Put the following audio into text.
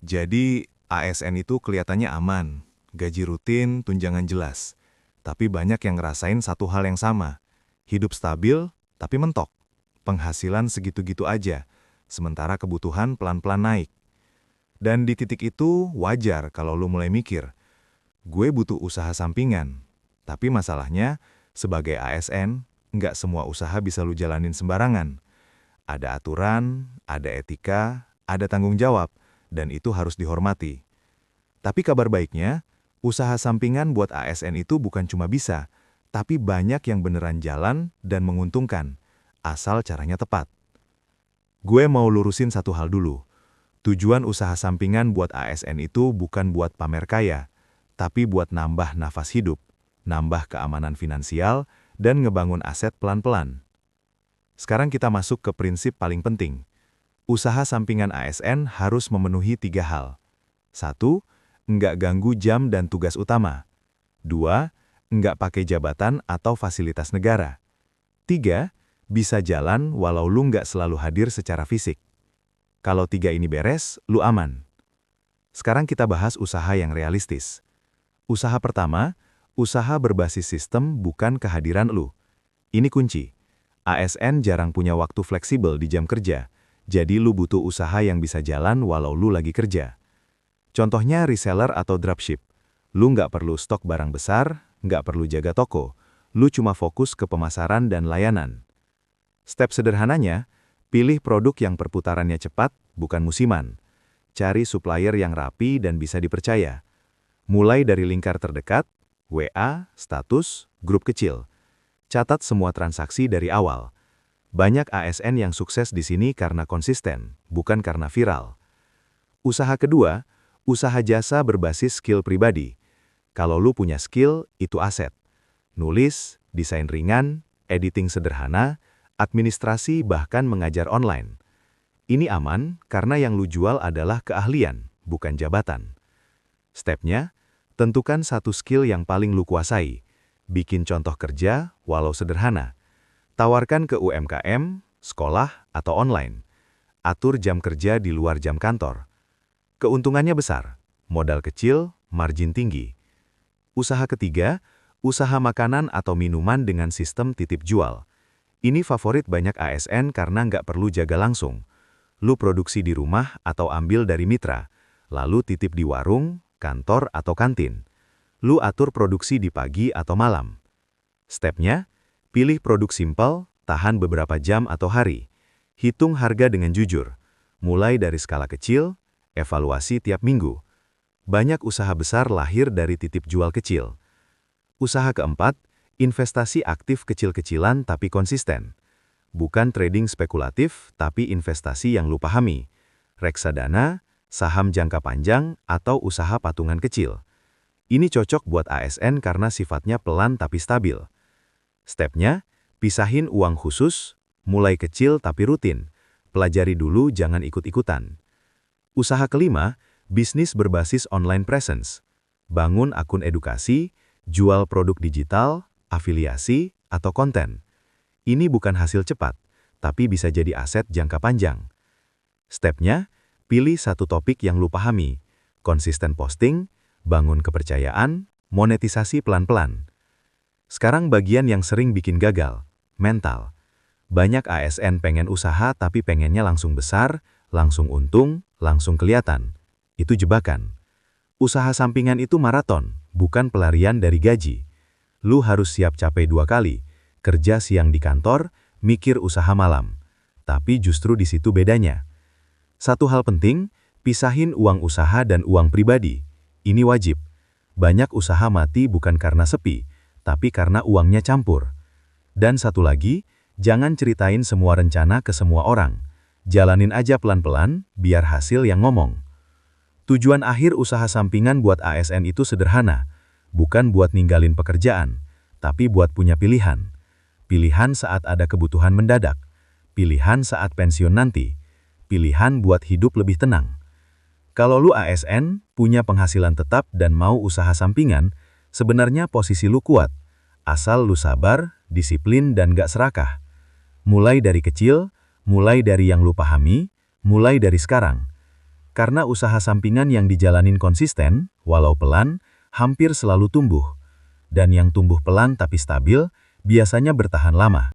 Jadi, ASN itu kelihatannya aman, gaji rutin, tunjangan jelas. Tapi banyak yang ngerasain satu hal yang sama. Hidup stabil, tapi mentok. Penghasilan segitu-gitu aja, sementara kebutuhan pelan-pelan naik. Dan di titik itu, wajar kalau lu mulai mikir, gue butuh usaha sampingan. Tapi masalahnya, sebagai ASN, nggak semua usaha bisa lu jalanin sembarangan. Ada aturan, ada etika, ada tanggung jawab, dan itu harus dihormati. Tapi kabar baiknya, usaha sampingan buat ASN itu bukan cuma bisa, tapi banyak yang beneran jalan dan menguntungkan, asal caranya tepat. Gue mau lurusin satu hal dulu. Tujuan usaha sampingan buat ASN itu bukan buat pamer kaya, tapi buat nambah nafas hidup, nambah keamanan finansial, dan ngebangun aset pelan-pelan. Sekarang kita masuk ke prinsip paling penting. Usaha sampingan ASN harus memenuhi 3 hal. 1. Nggak ganggu jam dan tugas utama. 2. Nggak pakai jabatan atau fasilitas negara. 3. Bisa jalan walau lu nggak selalu hadir secara fisik. Kalau 3 ini beres, lu aman. Sekarang kita bahas usaha yang realistis. Usaha pertama, usaha berbasis sistem bukan kehadiran lu. Ini kunci. ASN jarang punya waktu fleksibel di jam kerja, jadi lu butuh usaha yang bisa jalan walau lu lagi kerja. Contohnya reseller atau dropship. Lu nggak perlu stok barang besar, nggak perlu jaga toko. Lu cuma fokus ke pemasaran dan layanan. Step sederhananya, pilih produk yang perputarannya cepat, bukan musiman. Cari supplier yang rapi dan bisa dipercaya. Mulai dari lingkar terdekat, WA, status, grup kecil. Catat semua transaksi dari awal. Banyak ASN yang sukses di sini karena konsisten, bukan karena viral. Usaha kedua, usaha jasa berbasis skill pribadi. Kalau lu punya skill, itu aset. Nulis, desain ringan, editing sederhana, administrasi bahkan mengajar online. Ini aman karena yang lu jual adalah keahlian, bukan jabatan. Stepnya, tentukan satu skill yang paling lu kuasai. Bikin contoh kerja, walau sederhana. Tawarkan ke UMKM, sekolah, atau online. Atur jam kerja di luar jam kantor. Keuntungannya besar, modal kecil, margin tinggi. Usaha ketiga, usaha makanan atau minuman dengan sistem titip jual. Ini favorit banyak ASN karena nggak perlu jaga langsung. Lu produksi di rumah atau ambil dari mitra, lalu titip di warung, kantor, atau kantin. Lu atur produksi di pagi atau malam. Stepnya, pilih produk simpel, tahan beberapa jam atau hari. Hitung harga dengan jujur. Mulai dari skala kecil, evaluasi tiap minggu. Banyak usaha besar lahir dari titip jual kecil. Usaha keempat, investasi aktif kecil-kecilan tapi konsisten. Bukan trading spekulatif, tapi investasi yang lu pahami. Reksadana, saham jangka panjang, atau usaha patungan kecil. Ini cocok buat ASN karena sifatnya pelan tapi stabil. Stepnya, pisahin uang khusus, mulai kecil tapi rutin. Pelajari dulu, jangan ikut-ikutan. Usaha kelima, bisnis berbasis online presence. Bangun akun edukasi, jual produk digital, afiliasi, atau konten. Ini bukan hasil cepat, tapi bisa jadi aset jangka panjang. Stepnya, pilih satu topik yang lu pahami. Konsisten posting, bangun kepercayaan, monetisasi pelan-pelan. Sekarang bagian yang sering bikin gagal, mental. Banyak ASN pengen usaha tapi pengennya langsung besar, langsung untung, langsung kelihatan. Itu jebakan. Usaha sampingan itu maraton, bukan pelarian dari gaji. Lu harus siap capek 2 kali, kerja siang di kantor, mikir usaha malam. Tapi justru di situ bedanya. Satu hal penting, pisahin uang usaha dan uang pribadi. Ini wajib. Banyak usaha mati bukan karena sepi, tapi karena uangnya campur. Dan satu lagi, jangan ceritain semua rencana ke semua orang. Jalanin aja pelan-pelan, biar hasil yang ngomong. Tujuan akhir usaha sampingan buat ASN itu sederhana. Bukan buat ninggalin pekerjaan, tapi buat punya pilihan. Pilihan saat ada kebutuhan mendadak. Pilihan saat pensiun nanti. Pilihan buat hidup lebih tenang. Kalau lu ASN, punya penghasilan tetap dan mau usaha sampingan, sebenarnya posisi lu kuat. Asal lu sabar, disiplin dan gak serakah. Mulai dari kecil, mulai dari yang lu pahami, mulai dari sekarang. Karena usaha sampingan yang dijalanin konsisten, walau pelan, hampir selalu tumbuh. Dan yang tumbuh pelan tapi stabil, biasanya bertahan lama.